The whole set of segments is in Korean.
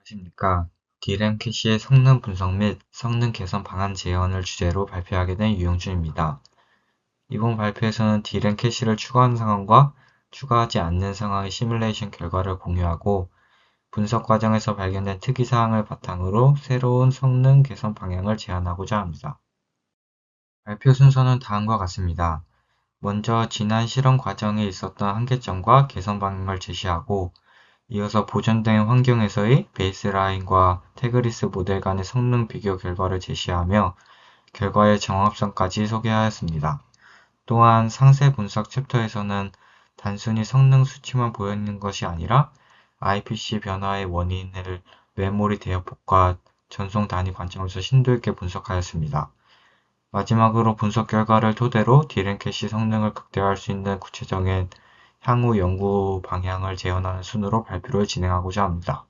안녕하십니까. D램 캐시의 성능 분석 및 성능 개선 방안 제안을 주제로 발표하게 된 유영준입니다. 이번 발표에서는 D램 캐시를 추가하는 상황과 추가하지 않는 상황의 시뮬레이션 결과를 공유하고 분석 과정에서 발견된 특이사항을 바탕으로 새로운 성능 개선 방향을 제안하고자 합니다. 발표 순서는 다음과 같습니다. 먼저 지난 실험 과정에 있었던 한계점과 개선 방향을 제시하고 이어서 보존된 환경에서의 베이스라인과 태그리스 모델 간의 성능 비교 결과를 제시하며 결과의 정확성까지 소개하였습니다. 또한 상세 분석 챕터에서는 단순히 성능 수치만 보여있는 것이 아니라 IPC 변화의 원인을 메모리 대역폭과 전송 단위 관점에서 심도 있게 분석하였습니다. 마지막으로 분석 결과를 토대로 D램 캐시 성능을 극대화할 수 있는 구체적인 향후 연구 방향을 제안하는 순으로 발표를 진행하고자 합니다.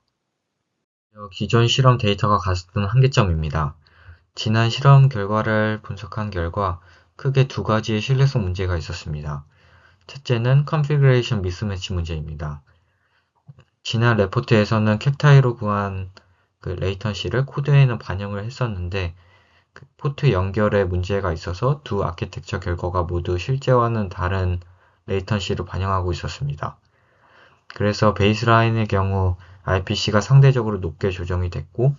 기존 실험 데이터가 가졌던 한계점입니다. 지난 실험 결과를 분석한 결과 크게 두 가지의 신뢰성 문제가 있었습니다. 첫째는 컨피그레이션 미스매치 문제입니다. 지난 레포트에서는 캡타이로 구한 레이턴시를 코드에는 반영을 했었는데 포트 연결에 문제가 있어서 두 아키텍처 결과가 모두 실제와는 다른 레이턴시를 반영하고 있었습니다. 그래서 베이스라인의 경우 RPC가 상대적으로 높게 조정이 됐고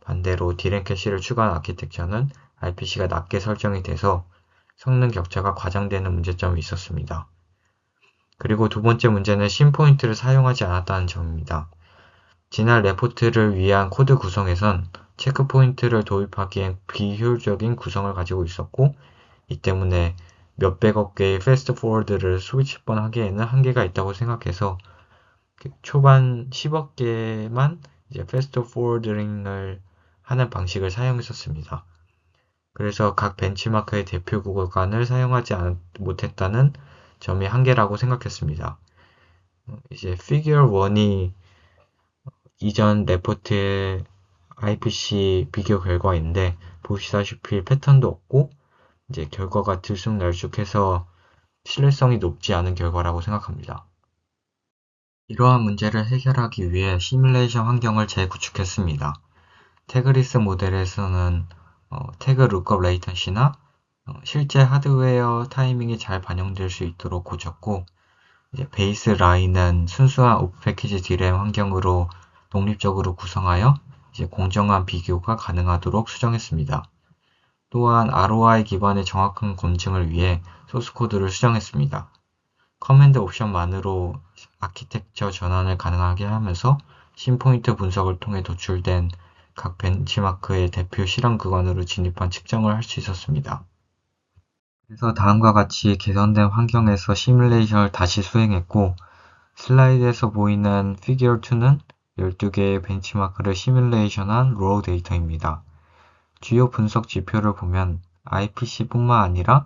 반대로 D램 캐시를 추가한 아키텍처는 RPC가 낮게 설정이 돼서 성능 격차가 과장되는 문제점이 있었습니다. 그리고 두 번째 문제는 심포인트를 사용하지 않았다는 점입니다. 지난 레포트를 위한 코드 구성에선 체크포인트를 도입하기엔 비효율적인 구성을 가지고 있었고 이 때문에 몇백억 개의 패스트 포워드를 수십 번 하기에는 한계가 있다고 생각해서 초반 10억 개만 이제 패스트 포워딩을 하는 방식을 사용했었습니다. 그래서 각 벤치마크의 대표 구간을 사용하지 못했다는 점이 한계라고 생각했습니다. 이제 피규어 1이 이전 레포트의 IPC 비교 결과인데 보시다시피 패턴도 없고 이제 결과가 들쑥날쑥해서 신뢰성이 높지 않은 결과라고 생각합니다. 이러한 문제를 해결하기 위해 시뮬레이션 환경을 재구축했습니다. 태그리스 모델에서는 태그 룩업 레이턴시나 실제 하드웨어 타이밍이 잘 반영될 수 있도록 고쳤고 이제 베이스 라인은 순수한 오프 패키지 D램 환경으로 독립적으로 구성하여 이제 공정한 비교가 가능하도록 수정했습니다. 또한 ROI 기반의 정확한 검증을 위해 소스 코드를 수정했습니다. 커맨드 옵션만으로 아키텍처 전환을 가능하게 하면서 심포인트 분석을 통해 도출된 각 벤치마크의 대표 실험 구간으로 진입한 측정을 할 수 있었습니다. 그래서 다음과 같이 개선된 환경에서 시뮬레이션을 다시 수행했고 슬라이드에서 보이는 피규어 2는 12개의 벤치마크를 시뮬레이션한 로우 데이터입니다. 주요 분석 지표를 보면 IPC뿐만 아니라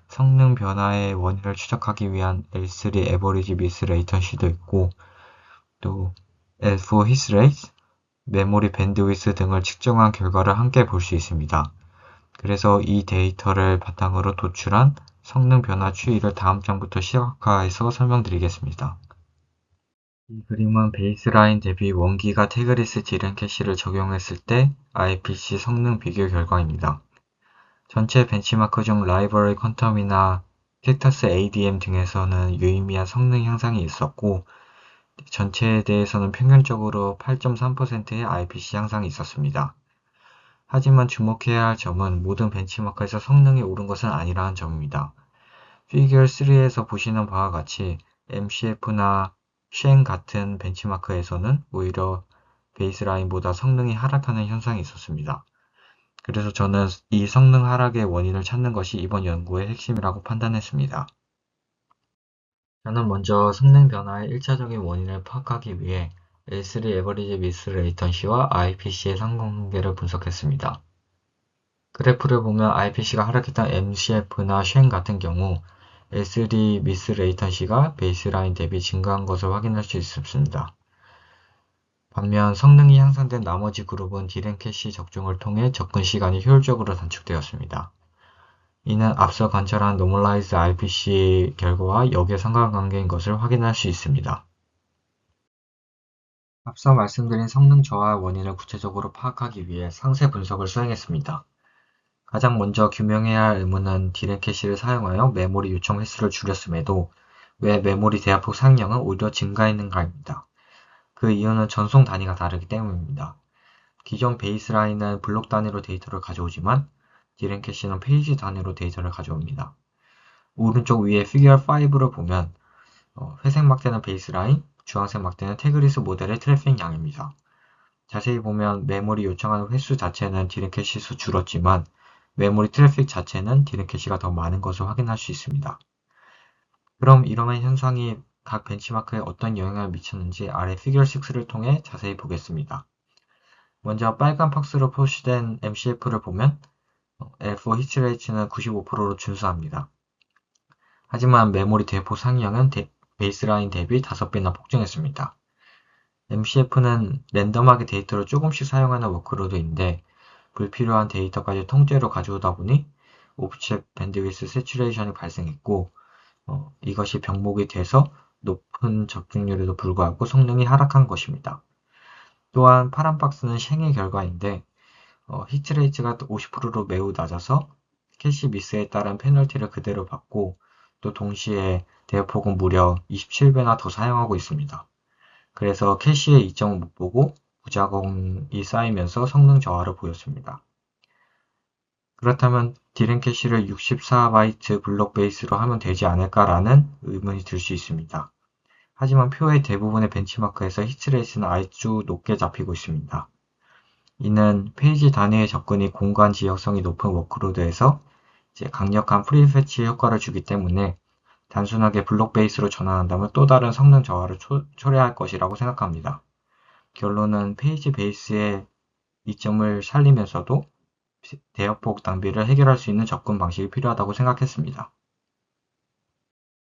성능 변화의 원인을 추적하기 위한 L3 Average Miss Latency도 있고 또 L4 Hit Rate, 메모리 밴드위스 등을 측정한 결과를 함께 볼 수 있습니다. 그래서 이 데이터를 바탕으로 도출한 성능 변화 추이를 다음 장부터 시각화해서 설명드리겠습니다. 이 그림은 베이스라인 대비 1기가 태그리스 D램 캐시를 적용했을 때 IPC 성능 비교 결과입니다. 전체 벤치마크 중 라이브러리 퀀텀이나 텍터스 ADM 등에서는 유의미한 성능 향상이 있었고 전체에 대해서는 평균적으로 8.3%의 IPC 향상이 있었습니다. 하지만 주목해야 할 점은 모든 벤치마크에서 성능이 오른 것은 아니라는 점입니다. 피규어 3에서 보시는 바와 같이 MCF나 쉔 같은 벤치마크에서는 오히려 베이스라인보다 성능이 하락하는 현상이 있었습니다. 그래서 저는 이 성능 하락의 원인을 찾는 것이 이번 연구의 핵심이라고 판단했습니다. 저는 먼저 성능 변화의 1차적인 원인을 파악하기 위해 L3 Average Miss Latency와 IPC의 상관관계를 분석했습니다. 그래프를 보면 IPC가 하락했던 MCF나 쉔 같은 경우 L3 Miss Latency가 베이스라인 대비 증가한 것을 확인할 수 있습니다. 반면 성능이 향상된 나머지 그룹은 D램 캐시 적중을 통해 접근 시간이 효율적으로 단축되었습니다. 이는 앞서 관찰한 Normalized IPC 결과와 역의 상관관계인 것을 확인할 수 있습니다. 앞서 말씀드린 성능 저하 원인을 구체적으로 파악하기 위해 상세 분석을 수행했습니다. 가장 먼저 규명해야 할 의문은 D램 캐시를 사용하여 메모리 요청 횟수를 줄였음에도 왜 메모리 대화폭 사용량은 오히려 증가했는가입니다. 그 이유는 전송 단위가 다르기 때문입니다. 기존 베이스라인은 블록 단위로 데이터를 가져오지만 D램 캐시는 페이지 단위로 데이터를 가져옵니다. 오른쪽 위에 피규어 5를 보면 회색 막대는 베이스라인, 주황색 막대는 태그리스 모델의 트래픽 양입니다. 자세히 보면 메모리 요청하는 횟수 자체는 D램 캐시 수 줄었지만 메모리 트래픽 자체는 D램 캐시가 더 많은 것을 확인할 수 있습니다. 그럼 이러한 현상이 각 벤치마크에 어떤 영향을 미쳤는지 아래 피규어 6를 통해 자세히 보겠습니다. 먼저 빨간 박스로 표시된 MCF를 보면 L4 히트레이트는 95%로 준수합니다. 하지만 메모리 대포 상향은 베이스라인 대비 5배나 폭증했습니다. MCF는 랜덤하게 데이터를 조금씩 사용하는 워크로드인데 불필요한 데이터까지 통째로 가져오다 보니 오브젝트 밴드위스 세츄레이션이 발생했고 이것이 병목이 돼서 높은 적중률에도 불구하고 성능이 하락한 것입니다. 또한 파란 박스는 쉥의 결과인데 히트레이트가 50%로 매우 낮아서 캐시 미스에 따른 페널티를 그대로 받고 또 동시에 대역폭은 무려 27배나 더 사용하고 있습니다. 그래서 캐시의 이점을 못 보고 부작용이 쌓이면서 성능 저하를 보였습니다. 그렇다면 D램 캐시를 64바이트 블록 베이스로 하면 되지 않을까라는 의문이 들 수 있습니다. 하지만 표의 대부분의 벤치마크에서 히트레이트는 아주 높게 잡히고 있습니다. 이는 페이지 단위의 접근이 공간 지역성이 높은 워크로드에서 강력한 프리패치 효과를 주기 때문에 단순하게 블록 베이스로 전환한다면 또 다른 성능 저하를 초래할 것이라고 생각합니다. 결론은 페이지 베이스의 이점을 살리면서도 대역폭 낭비를 해결할 수 있는 접근 방식이 필요하다고 생각했습니다.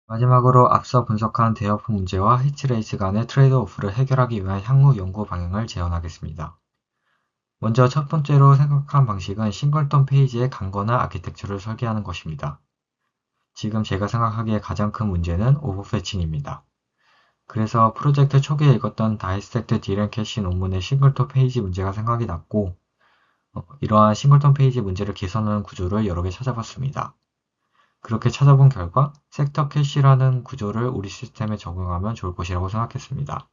마지막으로 앞서 분석한 대역폭 문제와 히트레이트 간의 트레이드오프를 해결하기 위한 향후 연구 방향을 제안하겠습니다. 먼저 첫 번째로 생각한 방식은 싱글턴 페이지의 강건한 아키텍처를 설계하는 것입니다. 지금 제가 생각하기에 가장 큰 문제는 오버패칭입니다. 그래서 프로젝트 초기에 읽었던 다이스텍트 D램 캐시 논문의 싱글턴 페이지 문제가 생각이 났고 이러한 싱글턴 페이지 문제를 개선하는 구조를 여러 개 찾아봤습니다. 그렇게 찾아본 결과 섹터 캐시라는 구조를 우리 시스템에 적용하면 좋을 것이라고 생각했습니다.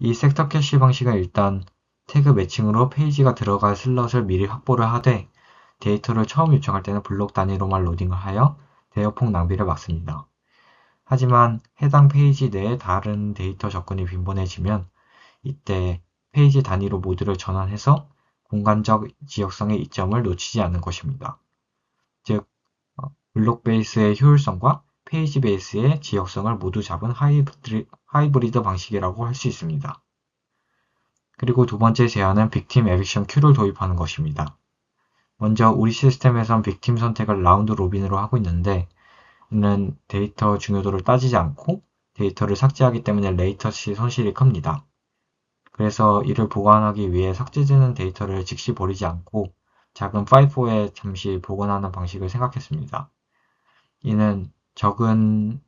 이 섹터 캐시 방식은 일단 태그 매칭으로 페이지가 들어갈 슬롯을 미리 확보를 하되 데이터를 처음 요청할 때는 블록 단위로만 로딩을 하여 대역폭 낭비를 막습니다. 하지만 해당 페이지 내에 다른 데이터 접근이 빈번해지면 이때 페이지 단위로 모드를 전환해서 공간적 지역성의 이점을 놓치지 않는 것입니다. 즉, 블록 베이스의 효율성과 페이지 베이스의 지역성을 모두 잡은 하이브리드 방식이라고 할 수 있습니다. 그리고 두 번째 제안은 빅팀 에빅션 큐를 도입하는 것입니다. 먼저 우리 시스템에선 빅팀 선택을 라운드 로빈으로 하고 있는데 이는 데이터 중요도를 따지지 않고 데이터를 삭제하기 때문에 레이턴시 손실이 큽니다. 그래서 이를 보완하기 위해 삭제되는 데이터를 즉시 버리지 않고 작은 파이프에 잠시 보관하는 방식을 생각했습니다. 이는 적은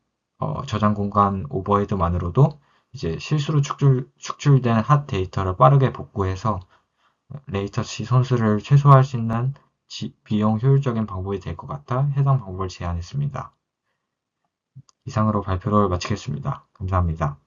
저장 공간 오버헤드만으로도 이제 실수로 축출된 핫 데이터를 빠르게 복구해서 레이턴시 손실을 최소화할 수 있는 비용 효율적인 방법이 될 것 같아 해당 방법을 제안했습니다. 이상으로 발표를 마치겠습니다. 감사합니다.